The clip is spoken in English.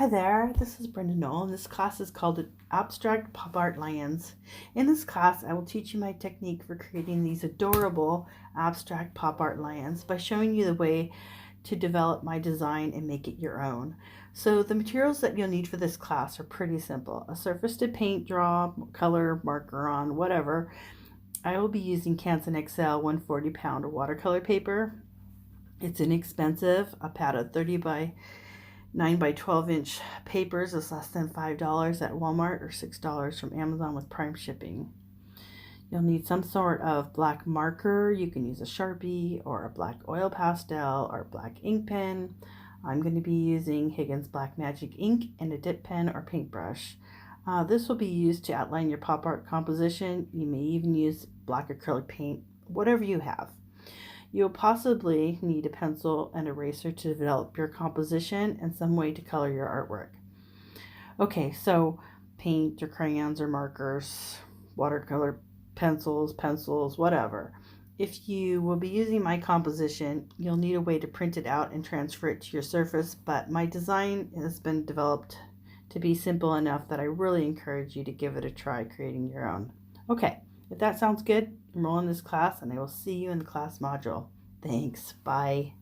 Hi there, this is Brenda Knoll, and this class is called Abstract Pop Art Lands. In this class, I will teach you my technique for creating these adorable abstract pop art lands by showing you the way to develop my design and make it your own. So the materials that you'll need for this class are pretty simple. A surface to paint, draw, color, marker on, whatever. I will be using Canson XL 140-pound watercolor paper. It's inexpensive. A pad of 30 by 9 by 12 inch papers is less than $5 at Walmart or $6 from Amazon with Prime shipping. You'll need some sort of black marker. You can use a Sharpie or a black oil pastel or black ink pen. I'm going to be using Higgins Black Magic ink and a dip pen or paintbrush. This will be used to outline your pop art composition. You may even use black acrylic paint, whatever you have. You'll possibly need a pencil and eraser to develop your composition and some way to color your artwork. Okay, so paint or crayons or markers, watercolor pencils, whatever. If you will be using my composition, you'll need a way to print it out and transfer it to your surface, but my design has been developed to be simple enough that I really encourage you to give it a try creating your own. Okay, if that sounds good, enroll in this class and I will see you in the class module. Thanks. Bye.